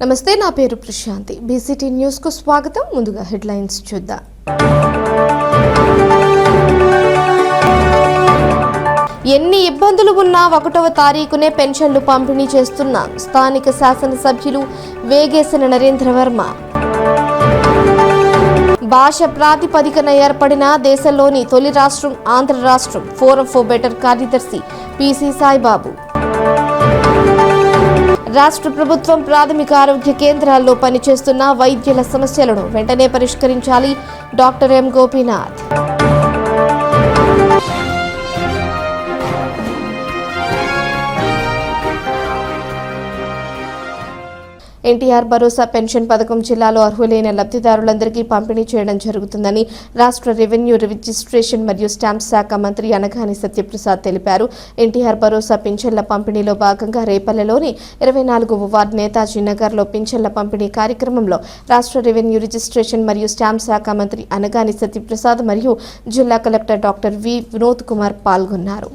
నమస్తే, నా పేరు ప్రశాంతి. బీసీటీ న్యూస్ కు స్వాగతం. ముందుగా హెడ్లైన్స్ చూద్దాం. ఎన్ని ఇబ్బందులు ఉన్నా 1వ తారీఖునే పెన్షన్లు పంపిణీ చేస్తున్నాం. స్థానిక శాసనసభ్యులు వేగేసిన నరేంద్రవర్మ. భాష ప్రాతిపదికన ఏర్పడిన దేశంలోని తొలి రాష్ట్రం ఆంధ్ర రాష్ట్రం. ఫోరం ఫర్ బెటర్ కార్యదర్శి పిసి సాయిబాబు. రాష్ట్ర ప్రభుత్వం ప్రాథమిక ఆరోగ్య కేంద్రాల్లో పనిచేస్తున్న వైద్యుల సమస్యలను వెంటనే పరిష్కరించాలి. Doctor M Gopinath. ఎన్టీఆర్ భరోసా పెన్షన్ పథకం జిల్లాలో అర్హులైన లబ్ధిదారులందరికీ పంపిణీ చేయడం జరుగుతుందని రాష్ట్ర రెవెన్యూ రిజిస్ట్రేషన్ మరియు స్టాంప్ శాఖ మంత్రి అనగాని సత్యప్రసాద్ తెలిపారు. ఎన్టీఆర్ భరోసా పింఛన్ల పంపిణీలో భాగంగా రేపల్లెలోని 24వ వార్డు నేతాజీ నగర్లో పింఛన్ల పంపిణీ కార్యక్రమంలో రాష్ట్ర రెవెన్యూ రిజిస్ట్రేషన్ మరియు స్టాంప్ శాఖ మంత్రి అనగాని సత్యప్రసాద్ మరియు జిల్లా collector doctor V Vinod Kumar పాల్గొన్నారు.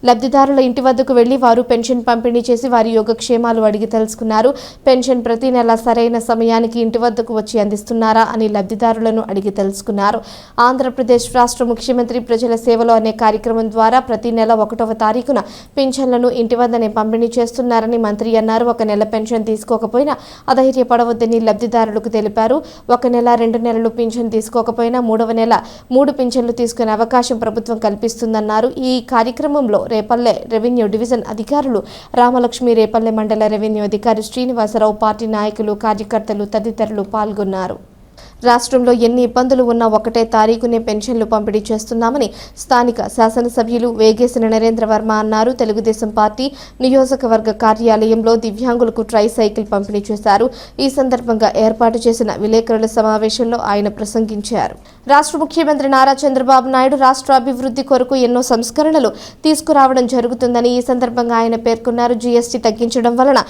లబ్ధిదారుల ఇంటి వద్దకు వెళ్లి వారు పెన్షన్ పంపిణీ చేసి వారి యోగక్షేమాలు అడిగి తెలుసుకున్నారు. పెన్షన్ ప్రతి నెల సరైన సమయానికి ఇంటి వద్దకు వచ్చి అందిస్తున్నారా అని లబ్ధిదారులను అడిగి తెలుసుకున్నారు. ఆంధ్రప్రదేశ్ రాష్ట్ర ముఖ్యమంత్రి ప్రజల సేవలో అనే కార్యక్రమం ద్వారా ప్రతి నెల 1వ తారీఖున పింఛన్లను ఇంటి వద్దనే పంపిణీ చేస్తున్నారని మంత్రి అన్నారు. ఒక నెల పెన్షన్ తీసుకోకపోయినా అధైర్యపడవద్దని లబ్ధిదారులకు తెలిపారు. ఒక నెల 2 నెలలు పింఛన్ తీసుకోకపోయినా 3వ నెల 3 పింఛన్లు తీసుకునే అవకాశం ప్రభుత్వం కల్పిస్తుందన్నారు. ఈ కార్యక్రమంలో రేపల్లె రెవెన్యూ డివిజన్ అధికారులు రామలక్ష్మి, రేపల్లె మండల రెవెన్యూ అధికారి శ్రీనివాసరావు, పార్టీ నాయకులు, కార్యకర్తలు తదితరులు పాల్గొన్నారు. రాష్ట్రంలో ఎన్ని ఇబ్బందులు ఉన్నా 1వ తారీఖునే పెన్షన్లు పంపిణీ చేస్తున్నామని స్థానిక శాసనసభ్యులు వేగేసిన నరేంద్రవర్మ అన్నారు. తెలుగుదేశం పార్టీ నియోజకవర్గ కార్యాలయంలో దివ్యాంగులకు ట్రై సైకిల్ పంపిణీ చేశారు. ఈ సందర్భంగా ఏర్పాటు చేసిన విలేకరుల సమావేశంలో ఆయన ప్రసంగించారు. రాష్ట్ర ముఖ్యమంత్రి నారా చంద్రబాబు నాయుడు రాష్ట్ర అభివృద్ధి కొరకు ఎన్నో సంస్కరణలు తీసుకురావడం జరుగుతుందని ఈ సందర్భంగా ఆయన పేర్కొన్నారు. జీఎస్టీ తగ్గించడం వలన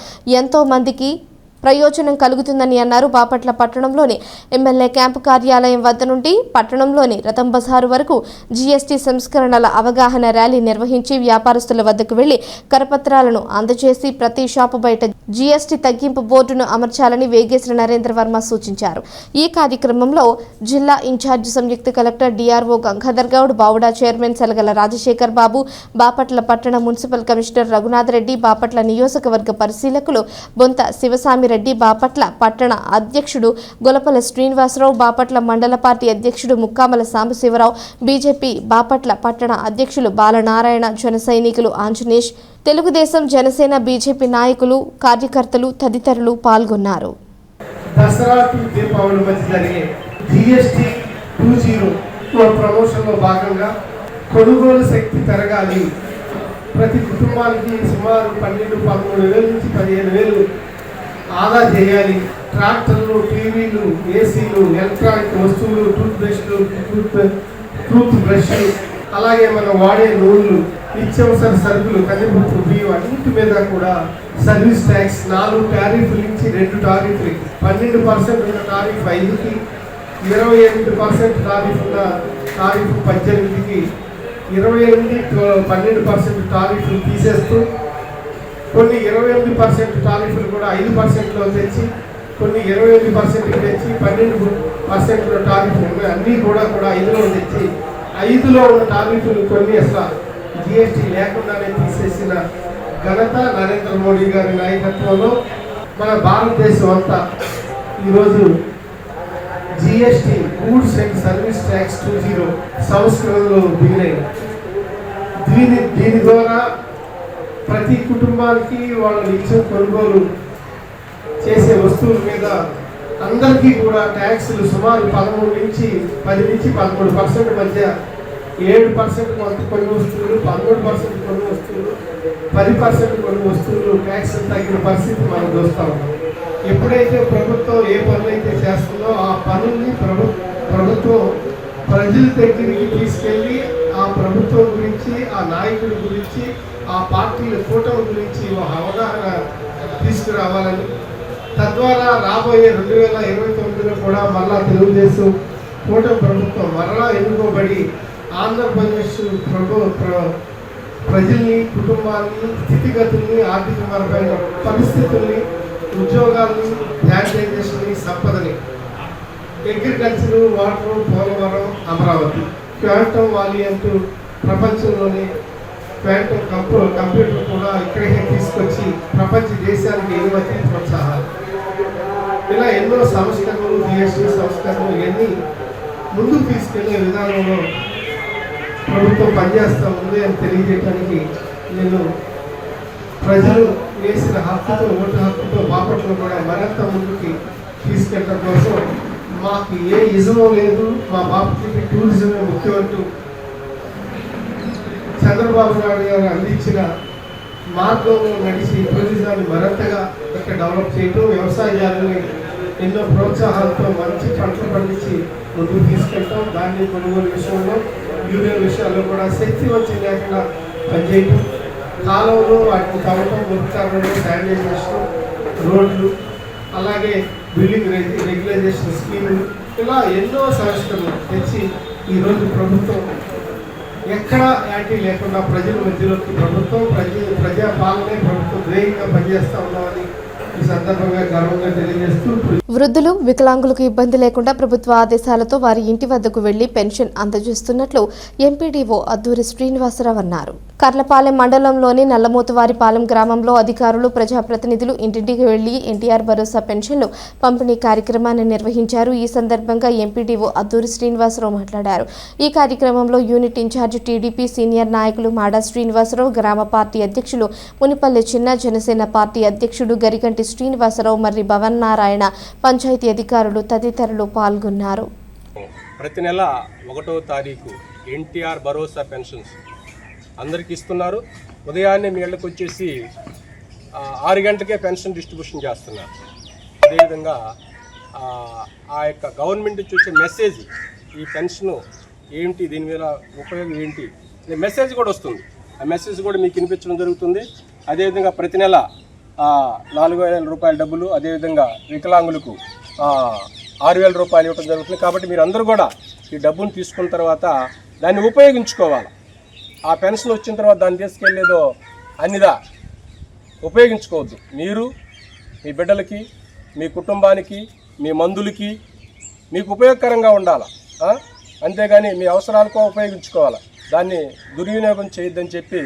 ఎంతో మందికి ప్రయోజనం కలుగుతుందని అన్నారు. బాపట్ల పట్టణంలోని ఎమ్మెల్యే క్యాంపు కార్యాలయం వద్ద నుండి పట్టణంలోని రతం బజారు వరకు జీఎస్టీ సంస్కరణల అవగాహన ర్యాలీ నిర్వహించి వ్యాపారస్తుల వద్దకు వెళ్లి కరపత్రాలను అందజేసి ప్రతి షాపు బయట జీఎస్టీ తగ్గింపు బోర్డును అమర్చాలని వేగేసిన నరేంద్రవర్మ సూచించారు. ఈ కార్యక్రమంలో జిల్లా ఇన్ఛార్జి సంయుక్త కలెక్టర్ డిఆర్ఓ గంగాధర్ గౌడ్, బావుడా చైర్మన్ సెలగల రాజశేఖర్ బాబు, బాపట్ల పట్టణ మున్సిపల్ కమిషనర్ రఘునాథ్ రెడ్డి, బాపట్ల నియోజకవర్గ పరిశీలకులు బొంత శివసామి రెడ్డి, బాపట్ల పట్టణ అధ్యక్షుడు గొలపల శ్రీనివాసరావు, బాపట్ల మండల పార్టీ అధ్యక్షుడు ముక్కామల సాంబశివరావు, బీజేపీ బాపట్ల పట్టణ అధ్యక్షులు బాలనారాయణ, జన సైనికులు ఆంజనేష్, తెలుగుదేశం జనసేన బీజేపీ నాయకులు, కార్యకర్తలు తదితరులు పాల్గొన్నారు. కొనుగోలు శక్తి పెరగాలి. ప్రతి కుటుంబానికి సుమారు 12-13,000 నుంచి 15,000 ఆదా చేయాలి. ట్రాక్టర్లు, టీవీలు, ఏసీలు, ఎలక్ట్రానిక్ వస్తువులు, టూత్ బ్రష్లు, అలాగే మనం వాడే నూనెలు, నిత్యావసర సరుకులు, కందిపప్పు, బియ్యం అన్నింటి మీద కూడా సర్వీస్ ట్యాక్స్ 4 టారిఫ్ల నుంచి 2 టారిఫ్లకి, 12% ఉన్న టారిఫ్ 5కి, 28% టారిఫ్ ఉన్న టారిఫ్ 18కి, 28-12% టారిఫ్లు తీసేస్తూ కొన్ని 28% టారిఫ్లు కూడా 5%లో తెచ్చి, కొన్ని 28% తెచ్చి 12% టారిఫ్లు అన్నీ కూడా 5లో తెచ్చి 5లో ఉన్న టారిఫ్లు కొన్ని అసలు జిఎస్టీ లేకుండానే తీసేసిన ఘనత నరేంద్ర మోడీ గారి నాయకత్వంలో మన భారతదేశం అంతా ఈరోజు GST goods and service tax 2.0 సంస్కరణలో దిగినాయి. దీని ద్వారా ప్రతి కుటుంబానికి వాళ్ళ నిత్యం కొనుగోలు చేసే వస్తువుల మీద అందరికీ కూడా ట్యాక్సులు సుమారు 10 నుంచి 13% మధ్య 7% కొంత కొన్ని వస్తువులు, 13% కొన్ని వస్తువులు, 10% కొన్ని వస్తువులు ట్యాక్స్ తగ్గిన పరిస్థితి మనం చూస్తాం. ఎప్పుడైతే ప్రభుత్వం ఏ పనులైతే చేస్తుందో ఆ పనుల్ని ప్రభుత్వం ప్రజల దగ్గరికి తీసుకెళ్ళి ఆ ప్రభుత్వం గురించి, ఆ నాయకుడి గురించి, ఆ పార్టీల కూటమి గురించి అవగాహన తీసుకురావాలని, తద్వారా రాబోయే 2029లో కూడా మళ్ళా తెలుగుదేశం కూటమి ప్రభుత్వం మరలా ఎన్నుకోబడి ఆంధ్రప్రదేశ్ ప్రజల్ని, కుటుంబాన్ని, స్థితిగతుల్ని, ఆర్థికపరమైన పరిస్థితుల్ని ఉద్యోగాలు, శానిటైజేషన్, సంపదని, agriculture, water, Polavaram, Amaravati, quantum valley అంటూ ప్రపంచంలోని క్వాంటమ్ కంప్యూటర్ కూడా ఇక్కడికే తీసుకొచ్చి ప్రపంచ దేశానికి ఎగుమతి ప్రోత్సాహాలు, ఇలా ఎన్నో సంస్కరణలు, జిఎస్టీ సంస్కరణలు ఇవన్నీ ముందుకు తీసుకెళ్లే విధానంలో ప్రభుత్వం పనిచేస్తూ ఉంది అని తెలియజేయడానికి నేను ప్రజలు వేసిన హక్కుతో, ఓటు హక్కుతో బాపట్లను కూడా మరింత ముందుకి తీసుకెళ్ళడం కోసం మాకు ఏ ఇజమో లేదు, మా బాపట్లకి టూరిజమే ముఖ్యమంటూ చంద్రబాబు నాయుడు గారు అందించిన మార్గంలో నడిచి టూరిజాన్ని మరింతగా ఇక్కడ డెవలప్ చేయటం, వ్యవసాయాన్ని ఎన్నో ప్రోత్సాహాలతో మంచి పంటలు పండించి ముందుకు తీసుకెళ్ళటం, ధాన్యం కొనుగోలు విషయంలో, యూరియా విషయాల్లో కూడా శక్తి వచ్చి లేకుండా పనిచేయటం, కాలంలో వాటిని తవ్వటం, మురికాలను, శానిటైజేషన్, రోడ్లు, అలాగే బిల్డింగ్ రెగ్యులైజేషన్ స్కీములు, ఇలా ఎన్నో సంస్కరణలు తెచ్చి ఈరోజు ప్రభుత్వం ఎక్కడ యాంటీ లేకుండా ప్రజల మధ్యలోకి ప్రభుత్వం ప్రజాపాలనే ప్రభుత్వం ధైర్యంగా పనిచేస్తూ ఉన్నామని ఈ సందర్భంగా గర్వంగా తెలియజేస్తూ, వృద్ధులు, వికలాంగులకు ఇబ్బంది లేకుండా ప్రభుత్వ ఆదేశాలతో వారి ఇంటి వద్దకు వెళ్లి పెన్షన్ అందజేస్తున్నట్లు ఎంపీడీఓ అద్దూరి శ్రీనివాసరావు అన్నారు. కర్లపాలెం మండలంలోని నల్లమోతువారిపాలెం గ్రామంలో అధికారులు, ప్రజాప్రతినిధులు ఇంటింటికి వెళ్లి ఎన్టీఆర్ భరోసా పెన్షన్లు పంపిణీ కార్యక్రమాన్ని నిర్వహించారు. ఈ సందర్భంగా ఎంపీడీఓ అద్దూరి శ్రీనివాసరావు మాట్లాడారు. ఈ కార్యక్రమంలో యూనిట్ ఇన్ఛార్జ్ టీడీపీ సీనియర్ నాయకులు మాడా శ్రీనివాసరావు, గ్రామ పార్టీ అధ్యక్షులు మునిపల్లి చిన్న, జనసేన పార్టీ అధ్యక్షుడు గరికంటి శ్రీనివాసరావు, మర్రి భవన్ నారాయణ, పంచాయతీ అధికారులు తదితరులు పాల్గొన్నారు. ప్రతి నెల 1వ తారీఖు ఎన్టీఆర్ భరోసా పెన్షన్స్ అందరికీ ఇస్తున్నారు. ఉదయాన్నే మీ ఇళ్ళకి వచ్చేసి 6 గంటలకే పెన్షన్ డిస్ట్రిబ్యూషన్ చేస్తున్నారు. అదేవిధంగా ఆ యొక్క గవర్నమెంట్ నుంచి వచ్చే మెసేజ్, ఈ పెన్షన్ ఏంటి, దీని మీద ఉపయోగం ఏంటి, మెసేజ్ కూడా వస్తుంది. ఆ మెసేజ్ కూడా మీకు వినిపించడం జరుగుతుంది. అదేవిధంగా ప్రతి నెల 4,000 రూపాయల డబ్బులు, అదేవిధంగా వికలాంగులకు 6,000 రూపాయలు ఇవ్వడం జరుగుతుంది. కాబట్టి మీరు అందరూ కూడా ఈ డబ్బును తీసుకున్న తర్వాత దాన్ని ఉపయోగించుకోవాలి. ఆ పెన్షన్ వచ్చిన తర్వాత దాన్ని తీసుకెళ్ళేదో అన్నిదా ఉపయోగించుకోవద్దు. మీరు మీ బిడ్డలకి, మీ కుటుంబానికి, మీ మందులకి మీకు ఉపయోగకరంగా ఉండాలి. అంతేగాని మీ అవసరాలకు ఉపయోగించుకోవాలి. దాన్ని దుర్వినియోగం చేయొద్దని చెప్పి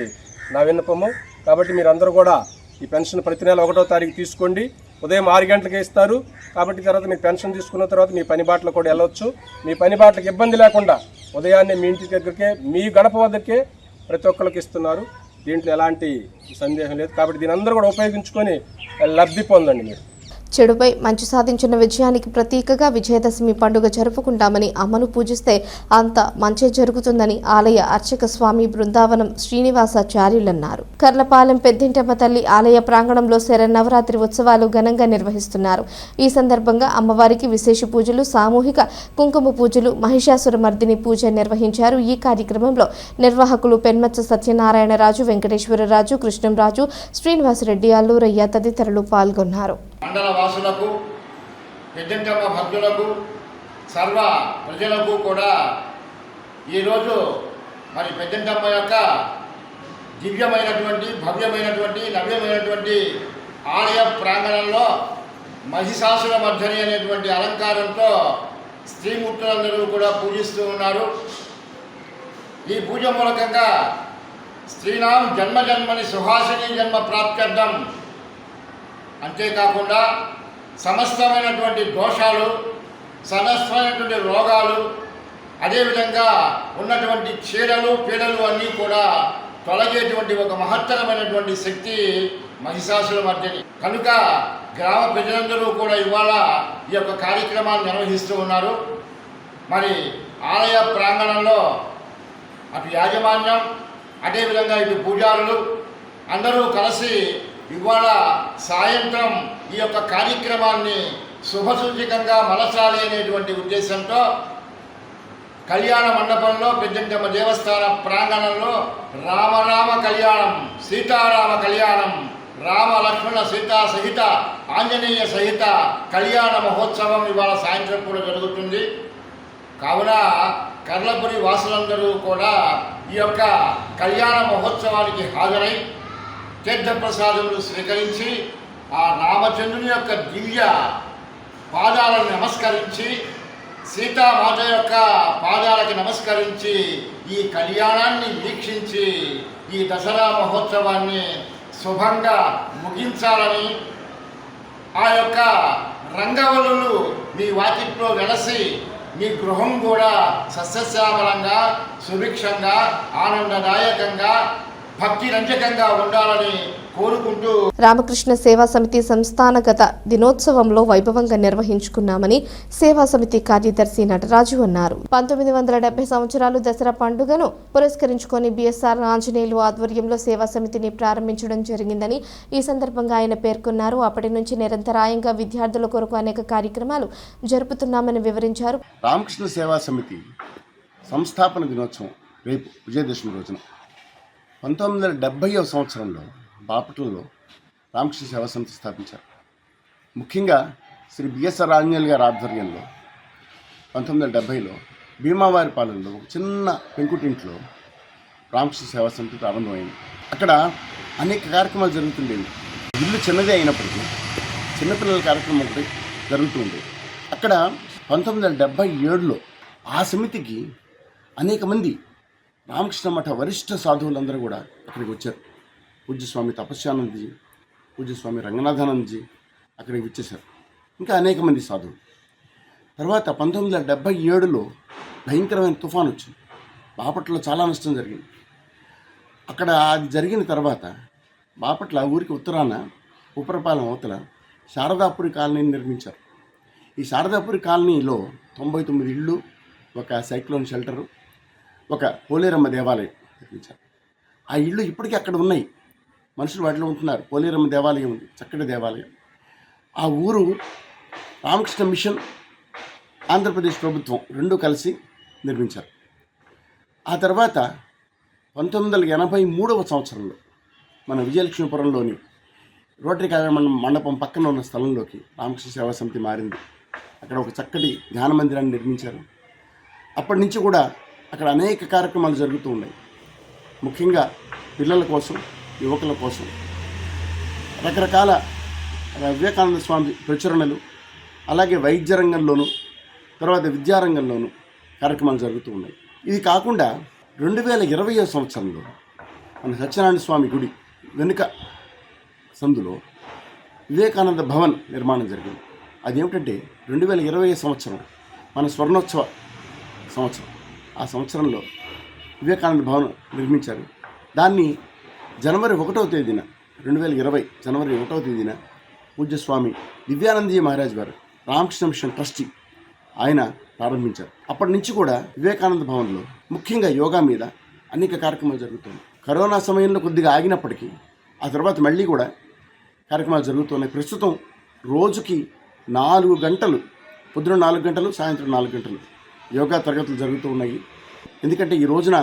నా విన్నపము. కాబట్టి మీరందరూ కూడా ఈ పెన్షన్ ప్రతి నెల 1వ తారీఖు తీసుకోండి. ఉదయం 6 గంటలకే ఇస్తారు. కాబట్టి తర్వాత మీరు పెన్షన్ తీసుకున్న తర్వాత మీ పని బాటలు కూడా వెళ్ళవచ్చు. మీ పని బాటలకు ఇబ్బంది లేకుండా ఉదయాన్నే మీ ఇంటి దగ్గరికే, మీ గడప వద్దకే ప్రతి ఒక్కరికి ఇస్తున్నారు. దీంట్లో ఎలాంటి సందేహం లేదు. కాబట్టి దీని అందరూ కూడా ఉపయోగించుకొని లబ్ధి పొందండి. మీరు చెడుపై మంచి సాధించిన విజయానికి ప్రతీకగా విజయదశమి పండుగ జరుపుకుంటామని, అమ్మను పూజిస్తే అంత మంచి జరుగుతుందని ఆలయ అర్చక స్వామి బృందావనం శ్రీనివాసాచార్యులన్నారు. కర్లపాలెం పెద్దింటమ్మ తల్లి ఆలయ ప్రాంగణంలో శరన్నవరాత్రి ఉత్సవాలు ఘనంగా నిర్వహిస్తున్నారు. ఈ సందర్భంగా అమ్మవారికి విశేష పూజలు, సామూహిక కుంకుమ పూజలు, మహిషాసుర మర్దిని పూజ నిర్వహించారు. ఈ కార్యక్రమంలో నిర్వాహకులు పెన్మచ్చ సత్యనారాయణరాజు, వెంకటేశ్వరరాజు, కృష్ణంరాజు, శ్రీనివాసరెడ్డి, అల్లూరయ్య తదితరులు పాల్గొన్నారు. మండల వాసులకు, పెద్దంటమ్మ భక్తులకు, సర్వ ప్రజలకు కూడా ఈరోజు మరి పెద్దంటమ్మ యొక్క దివ్యమైనటువంటి, భవ్యమైనటువంటి, నవ్యమైనటువంటి ఆలయ ప్రాంగణంలో మహిషాసుర మర్దిని అనేటువంటి అలంకారంతో స్త్రీమూర్తులందరూ కూడా పూజిస్తూ ఉన్నారు. ఈ పూజ మూలకంగా స్త్రీనాం జన్మజన్మని సుహాసిని జన్మ ప్రాప్త్యర్థం, అంతేకాకుండా సమస్తమైనటువంటి దోషాలు, సమస్తమైనటువంటి రోగాలు, అదేవిధంగా ఉన్నటువంటి చీడలు, పీడలు అన్నీ కూడా తొలగేటువంటి ఒక మహత్తరమైనటువంటి శక్తి మహిషాసుర మర్దిని. కనుక గ్రామ ప్రజలందరూ కూడా ఇవాళ ఈ యొక్క కార్యక్రమాన్ని నిర్వహిస్తూ ఉన్నారు. మరి ఆలయ ప్రాంగణంలో అటు యాజమాన్యం, అదేవిధంగా ఇటు పూజారులు అందరూ కలిసి ఇవాళ సాయంత్రం ఈ యొక్క కార్యక్రమాన్ని శుభసూచకంగా మలచాలి అనేటువంటి ఉద్దేశంతో కళ్యాణ మండపంలో, పెద్దంటమ్మ దేవస్థాన ప్రాంగణంలో రామరామ కళ్యాణం, సీతారామ కళ్యాణం, రామ లక్ష్మణ సీతా సహిత ఆంజనేయ సహిత కళ్యాణ మహోత్సవం ఇవాళ సాయంత్రం కూడా జరుగుతుంది. కావున కర్లపురి వాసులందరూ కూడా ఈ యొక్క కళ్యాణ మహోత్సవానికి హాజరై తీర్థప్రసాదములు స్వీకరించి ఆ రామచంద్రుని యొక్క దివ్య పాదాలను నమస్కరించి, సీతామాత యొక్క పాదాలకు నమస్కరించి ఈ కళ్యాణాన్ని వీక్షించి ఈ దసరా మహోత్సవాన్ని శుభంగా ముగించాలని, ఆ యొక్క రంగవల్లులు మీ వాకిట్లో వెలసి మీ గృహం కూడా సస్యశ్యామలంగా, సుభిక్షంగా, ఆనందదాయకంగా, భక్తి రంజకంగా ఉండాలని కోరుకుంటూ రామకృష్ణ సేవా సమితి సంస్థానగత దినోత్సవంలో వైభవంగా నిర్వహించుకున్నామని సేవా సమితి కార్యదర్శి నటరాజు అన్నారు. 1970 సంవత్సరాలు దసరా పండుగను పురస్కరించుకొని బిఎస్ఆర్ ఆంజనేయులు ఆధ్వర్యంలో సేవా సమితిని ప్రారంభించడం జరిగిందని ఈ సందర్భంగా ఆయన పేర్కొన్నారు. అప్పటి నుంచి నిరంతరాయంగా విద్యార్థుల కొరకు అనేక కార్యక్రమాలు జరుపుతున్నామని వివరించారు. రామకృష్ణ సేవా సమితి సంస్థాపన దినోత్సవం రేపు విజయదశమి రోజున 1970వ సంవత్సరంలో బాపట్లలో రామకృష్ణ సేవా సమితి స్థాపించారు. ముఖ్యంగా శ్రీ బిఎస్ఆర్ ఆంజనేయులు గారి ఆధ్వర్యంలో 1970లో భీమావారిపాలెంలో ఒక చిన్న పెంకుటింట్లో రామకృష్ణ సేవా సమితి ప్రారంభమైంది. అక్కడ అనేక కార్యక్రమాలు జరుగుతుండేవి. ఇల్లు చిన్నదే అయినప్పటికీ చిన్నపిల్లల కార్యక్రమం ఒకటి జరుగుతూ ఉండేది. అక్కడ 1977లో ఆ సమితికి అనేక మంది రామకృష్ణ మఠ వరిష్ఠ సాధువులందరూ కూడా అక్కడికి వచ్చారు. పూజ్యస్వామి తపస్యానందజీ, పూజ్యస్వామి రంగనాథానందజీ అక్కడికి వచ్చేశారు. ఇంకా అనేక మంది సాధువులు. తర్వాత 1977లో భయంకరమైన తుఫాను వచ్చింది. బాపట్లలో చాలా నష్టం జరిగింది. అక్కడ అది జరిగిన తర్వాత బాపట్ల ఊరికి ఉత్తరాన ఉపరపాలెం అవతల శారదాపురి కాలనీని నిర్మించారు. ఈ శారదాపురి కాలనీలో 99 ఇళ్ళు, ఒక సైక్లోన్ షెల్టరు, ఒక పోలేరమ్మ దేవాలయం నిర్మించారు. ఆ ఇళ్ళు ఇప్పటికీ అక్కడ ఉన్నాయి. మనుషులు వాటిలో ఉంటున్నారు. పోలేరమ్మ దేవాలయం ఉంది, చక్కటి దేవాలయం. ఆ ఊరు రామకృష్ణ మిషన్, ఆంధ్రప్రదేశ్ ప్రభుత్వం రెండూ కలిసి నిర్మించారు. ఆ తర్వాత 1983వ సంవత్సరంలో మన విజయలక్ష్మీపురంలోని రోటరీ కళ్యాణ మండపం పక్కన ఉన్న స్థలంలోకి రామకృష్ణ సేవా సమితి మారింది. అక్కడ ఒక చక్కటి ధ్యాన మందిరాన్ని నిర్మించారు. అప్పటి నుంచి కూడా అక్కడ అనేక కార్యక్రమాలు జరుగుతూ ఉన్నాయి. ముఖ్యంగా పిల్లల కోసం, యువకుల కోసం రకరకాల వివేకానంద స్వామి ప్రచురణలు, అలాగే వైద్య రంగంలోనూ తర్వాత విద్యారంగంలోనూ కార్యక్రమాలు జరుగుతూ ఉన్నాయి. ఇది కాకుండా 2020వ సంవత్సరంలో మన సత్యనారాయణ స్వామి గుడి వెనుక సందులో వివేకానంద భవన్ నిర్మాణం జరిగింది. అదేమిటంటే 2020 సంవత్సరం మన స్వర్ణోత్సవ సంవత్సరం. ఆ సంవత్సరంలో వివేకానంద భవన్ నిర్మించారు. దాన్ని జనవరి 1వ తేదీన 2020 జనవరి 1వ తేదీన పూజ్యస్వామి దివ్యానందజీ మహారాజ్ గారు రామకృష్ణ మిషన్ ట్రస్టీ ఆయన ప్రారంభించారు. అప్పటి నుంచి కూడా వివేకానంద భవన్లో ముఖ్యంగా యోగా మీద అనేక కార్యక్రమాలు జరుగుతున్నాయి. కరోనా సమయంలో కొద్దిగా ఆగినప్పటికీ ఆ తర్వాత మళ్ళీ కూడా కార్యక్రమాలు జరుగుతున్నాయి. ప్రస్తుతం రోజుకి 4 గంటలు, పొద్దున 4 గంటలు, సాయంత్రం 4 గంటలు యోగా తరగతులు జరుగుతూ ఉన్నాయి. ఎందుకంటే ఈ రోజున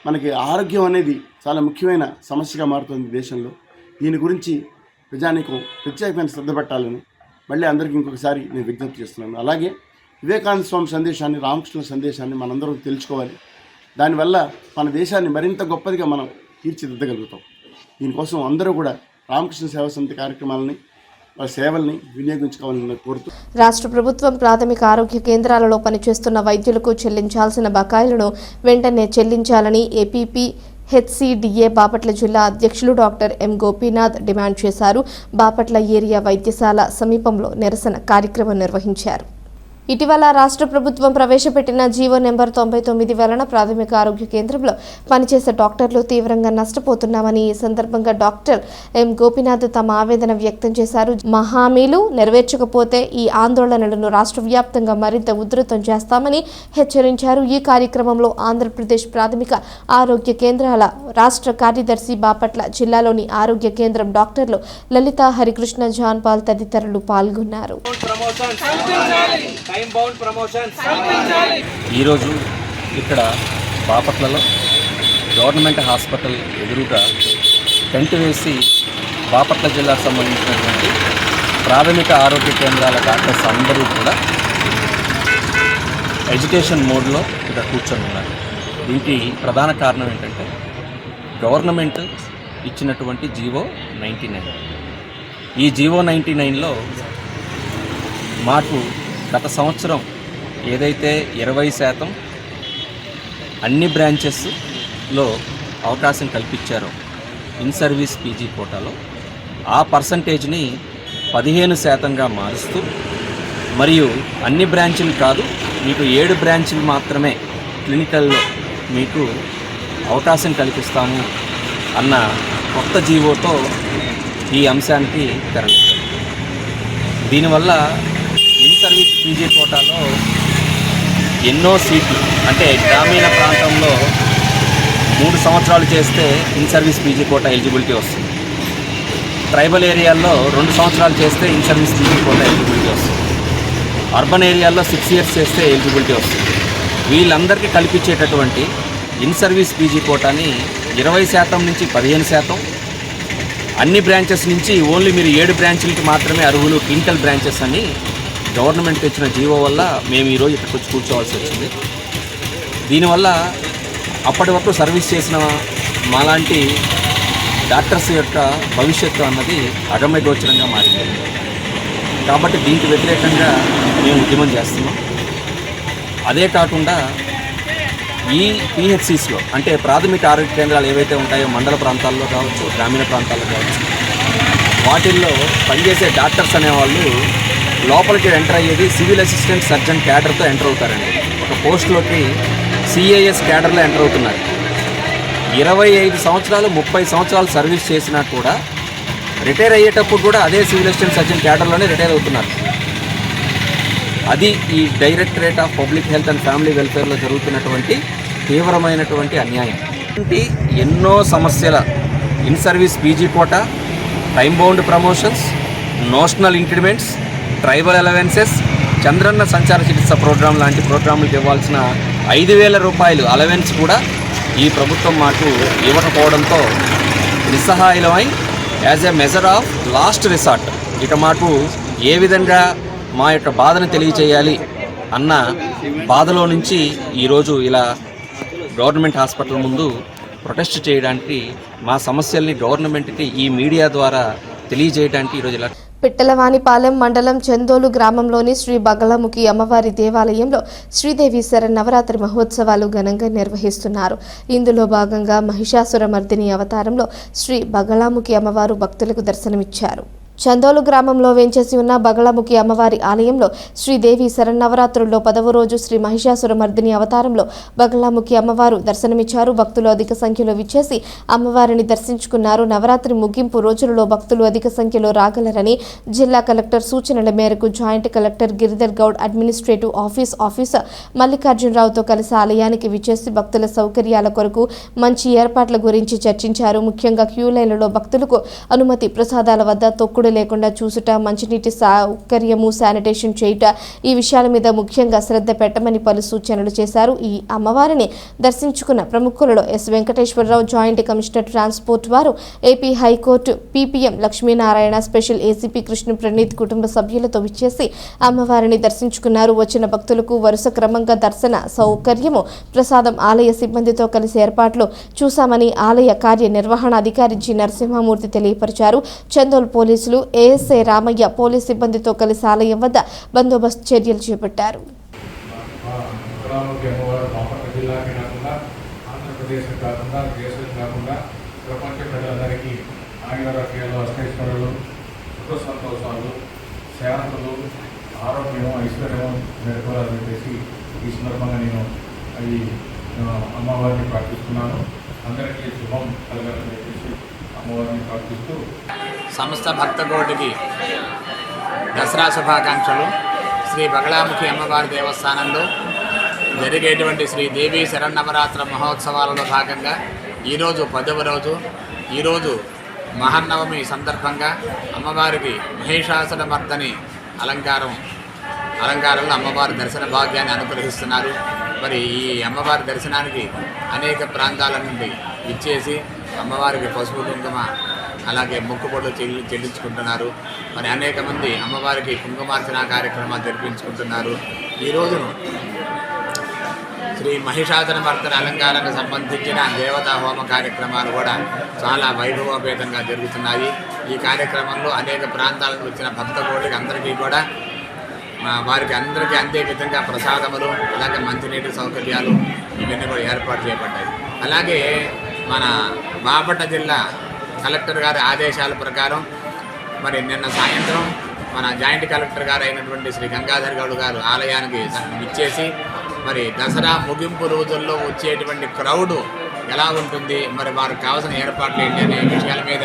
మనకి ఆరోగ్యం అనేది చాలా ముఖ్యమైన సమస్యగా మారుతుంది దేశంలో. దీని గురించి ప్రజానీకం ప్రత్యేకమైన శ్రద్ధ పెట్టాలని మళ్ళీ అందరికీ ఇంకొకసారి నేను విజ్ఞప్తి చేస్తున్నాను. అలాగే వివేకానంద స్వామి సందేశాన్ని, రామకృష్ణ సందేశాన్ని మనందరం తెలుసుకోవాలి. దానివల్ల మన దేశాన్ని మరింత గొప్పదిగా మనం తీర్చిదిద్దగలుగుతాం. దీనికోసం అందరూ కూడా రామకృష్ణ సేవా సమితి కార్యక్రమాలని, వాళ్ళ సేవల్ని వినియోగించుకోవాలని కోరుతూ రాష్ట్ర ప్రభుత్వం ప్రాథమిక ఆరోగ్య కేంద్రాలలో పనిచేస్తున్న వైద్యులకు చెల్లించాల్సిన బకాయిలను వెంటనే చెల్లించాలని ఏపీపీ హెచ్సిడిఏ బాపట్ల జిల్లా అధ్యక్షులు డాక్టర్ ఎం గోపీనాథ్ డిమాండ్ చేశారు. బాపట్ల ఏరియా వైద్యశాల సమీపంలో నిరసన కార్యక్రమం నిర్వహించారు. ఇటీవల రాష్ట్ర ప్రభుత్వం ప్రవేశపెట్టిన జీవో నెంబర్ 99 వలన ప్రాథమిక ఆరోగ్య కేంద్రంలో పనిచేసే డాక్టర్లు తీవ్రంగా నష్టపోతున్నామని ఈ సందర్భంగా డాక్టర్ ఎం గోపీనాథ్ తమ ఆవేదన వ్యక్తం చేశారు. మా హామీలు నెరవేర్చకపోతే ఈ ఆందోళనలను రాష్ట్ర వ్యాప్తంగా మరింత ఉధృతం చేస్తామని హెచ్చరించారు. ఈ కార్యక్రమంలో ఆంధ్రప్రదేశ్ ప్రాథమిక ఆరోగ్య కేంద్రాల రాష్ట్ర కార్యదర్శి, బాపట్ల జిల్లాలోని ఆరోగ్య కేంద్రం డాక్టర్లు లలిత, హరికృష్ణ, జాన్ పాల్ తదితరులు పాల్గొన్నారు. ఈరోజు ఇక్కడ బాపట్లలో గవర్నమెంట్ హాస్పిటల్ ఎదురుగా టెంట్ వేసి బాపట్ల జిల్లాకు సంబంధించినటువంటి ప్రాథమిక ఆరోగ్య కేంద్రాల డాక్టర్స్ అందరూ కూడా ఎడ్యుకేషన్ మోడ్లో ఇక్కడ కూర్చొని ఉన్నారు. దీనికి ప్రధాన కారణం ఏంటంటే గవర్నమెంట్ ఇచ్చినటువంటి జీవో 99. ఈ జీవో 99లో మాకు గత సంవత్సరం ఏదైతే 20% అన్ని బ్రాంచెస్లో అవకాశం కల్పించారో ఇన్ సర్వీస్ పీజీ కోటాలో ఆ పర్సంటేజ్ని 15%గా మారుస్తూ మరియు అన్ని బ్రాంచీలు కాదు మీకు 7 బ్రాంచీలు మాత్రమే క్లినికల్లో మీకు అవకాశం కల్పిస్తాము అన్న కొత్త జీవోతో ఈ అంశానికి తెరలేదు. దీనివల్ల ఇన్ సర్వీస్ పీజీ కోటాలో ఎన్నో సీట్లు అంటే గ్రామీణ ప్రాంతంలో 3 సంవత్సరాలు చేస్తే in service PG quota eligibility వస్తుంది. ట్రైబల్ ఏరియాల్లో 2 సంవత్సరాలు చేస్తే in service PG quota eligibility వస్తుంది. అర్బన్ ఏరియాల్లో 6 ఇయర్స్ చేస్తే ఎలిజిబిలిటీ వస్తుంది. వీళ్ళందరికీ కల్పించేటటువంటి ఇన్ సర్వీస్ పీజీ కోటాని 20% నుంచి 15%, అన్ని బ్రాంచెస్ నుంచి ఓన్లీ మీరు 7 బ్రాంచీలకి మాత్రమే అర్హులు క్లినికల్ బ్రాంచెస్ అని గవర్నమెంట్ తెచ్చిన జీవో వల్ల మేము ఈరోజు ఇక్కడికి వచ్చి కూర్చోవాల్సి వచ్చింది. దీనివల్ల అప్పటి వరకు సర్వీస్ చేసిన మాలాంటి డాక్టర్స్ యొక్క భవిష్యత్తు అన్నది అగమ్యగోచరంగా మారింది. కాబట్టి దీనికి వ్యతిరేకంగా మేము ఉద్యమం చేస్తున్నాం. అదే కాకుండా ఈ పిహెచ్సిస్లో అంటే ప్రాథమిక ఆరోగ్య కేంద్రాలు ఏవైతే ఉంటాయో మండల ప్రాంతాల్లో కావచ్చు, గ్రామీణ ప్రాంతాల్లో కావచ్చు, వాటిల్లో పనిచేసే డాక్టర్స్ అనేవాళ్ళు లోపలికి ఎంటర్ అయ్యేది సివిల్ అసిస్టెంట్ సర్జన్ క్యాడర్తో ఎంటర్ అవుతారండి. ఒక పోస్టులోకి సిఏఎస్ క్యాడర్లో ఎంటర్ అవుతున్నారు. 25 సంవత్సరాలు 30 సంవత్సరాలు సర్వీస్ చేసినా కూడా రిటైర్ అయ్యేటప్పుడు కూడా అదే సివిల్ అసిస్టెంట్ సర్జన్ క్యాడర్లోనే రిటైర్ అవుతున్నారు. అది ఈ directorate of public health and family వెల్ఫేర్లో జరుగుతున్నటువంటి తీవ్రమైనటువంటి అన్యాయం. ఎన్నో సమస్యల in service PG quota, time bound promotions, notional increments, tribal allowances, Chandranna సంచార చికిత్స ప్రోగ్రాం లాంటి ప్రోగ్రాంలకు ఇవ్వాల్సిన 5,000 రూపాయలు అలవెన్స్ కూడా ఈ ప్రభుత్వం మాకు ఇవ్వకపోవడంతో నిస్సహాయులమై as a measure of last resort ఇక మాకు ఏ విధంగా మా యొక్క బాధను తెలియచేయాలి అన్న బాధలో నుంచి ఈరోజు ఇలా గవర్నమెంట్ హాస్పిటల్ ముందు ప్రొటెస్ట్ చేయడానికి, మా సమస్యల్ని గవర్నమెంట్కి ఈ మీడియా ద్వారా తెలియజేయడానికి ఈరోజు ఇలా పిట్టలవానిపాలెం మండలం చందోలు గ్రామంలోని శ్రీ బగళముఖి అమ్మవారి దేవాలయంలో శ్రీదేవి శరన్నవరాత్రి మహోత్సవాలు ఘనంగా నిర్వహిస్తున్నారు. ఇందులో భాగంగా మహిషాసురమర్దిని అవతారంలో శ్రీ బగళముఖి అమ్మవారు భక్తులకు దర్శనమిచ్చారు. చందోలు గ్రామంలో వేంచేసి ఉన్న బగళముఖి అమ్మవారి ఆలయంలో శ్రీదేవి శరన్నవరాత్రుల్లో 10వ రోజు శ్రీ మహిషాసురమర్దిని అవతారంలో బగళముఖి అమ్మవారు దర్శనమిచ్చారు. భక్తులు అధిక సంఖ్యలో విచ్చేసి అమ్మవారిని దర్శించుకున్నారు. నవరాత్రి ముగింపు రోజులలో భక్తులు అధిక సంఖ్యలో రాగలరని జిల్లా కలెక్టర్ సూచనల మేరకు joint collector Giridhar Goud, administrative officer మల్లికార్జునరావుతో కలిసి ఆలయానికి విచ్చేసి భక్తుల సౌకర్యాల కొరకు మంచి ఏర్పాట్ల గురించి చర్చించారు. ముఖ్యంగా క్యూ లైన్లలో భక్తులకు అనుమతి ప్రసాదాల వద్ద తొక్కుడు లేకుండా చూసుట, మంచినీటి సౌకర్యము, శానిటేషన్ చేయుట, ఈ విషయాల మీద ముఖ్యంగా శ్రద్ధ పెట్టమని పలు సూచనలు చేశారు. ఈ అమ్మవారిని దర్శించుకున్న ప్రముఖులలో S Venkateswararao, joint commissioner transport వారు, AP high court PPM Lakshminarayana, special ACP Krishna Praneeth కుటుంబ సభ్యులతో విచ్చేసి అమ్మవారిని దర్శించుకున్నారు. వచ్చిన భక్తులకు వరుస క్రమంగా దర్శన సౌకర్యము, ప్రసాదం ఆలయ సిబ్బందితో కలిసి ఏర్పాట్లు చూశామని ఆలయ కార్యనిర్వహణాధికారి జి నరసింహమూర్తి తెలియపరిచారు. చందోల్ పోలీసులు ఏఎస్ఐ రామయ్య పోలీస్ సిబ్బందితో కలిసి ఆలయం వద్ద బందోబస్తు చర్యలు చేపట్టారు. ఆంధ్రప్రదేశ్ కాకుండా దేశం కాకుండా ప్రపంచ ప్రజలందరికీ ఆయురారోగ్యాలు, అష్టైశ్వర్యాలు, సుఖ సంతోషాలు, శాంతులు, ఆరోగ్యం, ఐశ్వర్యం నెరవేరాలని చెప్పేసి ఈ సందర్భంగా నేను అవి అమ్మవారిని ప్రార్థిస్తున్నాను. అందరికీ శుభం కలగాలని చెప్పేసి అమ్మవారిని ప్రార్థిస్తూ సమస్త భక్తకోటికి దసరా శుభాకాంక్షలు. శ్రీ బగళాముఖి అమ్మవారి దేవస్థానంలో జరిగేటువంటి శ్రీదేవి శరన్నవరాత్ర మహోత్సవాలలో భాగంగా ఈరోజు 10వ రోజు. ఈరోజు మహానవమి సందర్భంగా అమ్మవారికి మహిషాసురమర్దిని అలంకారంలో అమ్మవారి దర్శన భాగ్యాన్ని అనుగ్రహిస్తున్నారు. మరి ఈ అమ్మవారి దర్శనానికి అనేక ప్రాంతాల నుండి విచ్చేసి అమ్మవారికి పసుపు కుంకుమ అలాగే మొక్కుబడులు చెల్లించుకుంటున్నారు. మరి అనేక మంది అమ్మవారికి కుంకుమార్చన కార్యక్రమాలు జరిపించుకుంటున్నారు. ఈ రోజును శ్రీ మహిషాసురమర్దన అలంకారానికి సంబంధించిన దేవతా హోమ కార్యక్రమాలు కూడా చాలా వైభవోపేతంగా జరుగుతున్నాయి. ఈ కార్యక్రమంలో అనేక ప్రాంతాల నుంచి వచ్చిన భక్త కోటికి అందరికీ కూడా వారికి అందరికీ అందే విధంగా ప్రసాదములు, అలాగే మంచినీటి సౌకర్యాలు ఇవన్నీ కూడా ఏర్పాటు చేయబడ్డాయి. అలాగే మన బాపట్ల జిల్లా కలెక్టర్ గారి ఆదేశాల ప్రకారం మరి నిన్న సాయంత్రం మన జాయింట్ కలెక్టర్ గారు అయినటువంటి శ్రీ గంగాధర్ గౌడ్ గారు ఆలయానికి ఇచ్చేసి మరి దసరా ముగింపు రోజుల్లో వచ్చేటువంటి క్రౌడ్ ఎలా ఉంటుంది, మరి వారికి కావాల్సిన ఏర్పాట్లు ఏంటి అనే విషయాల మీద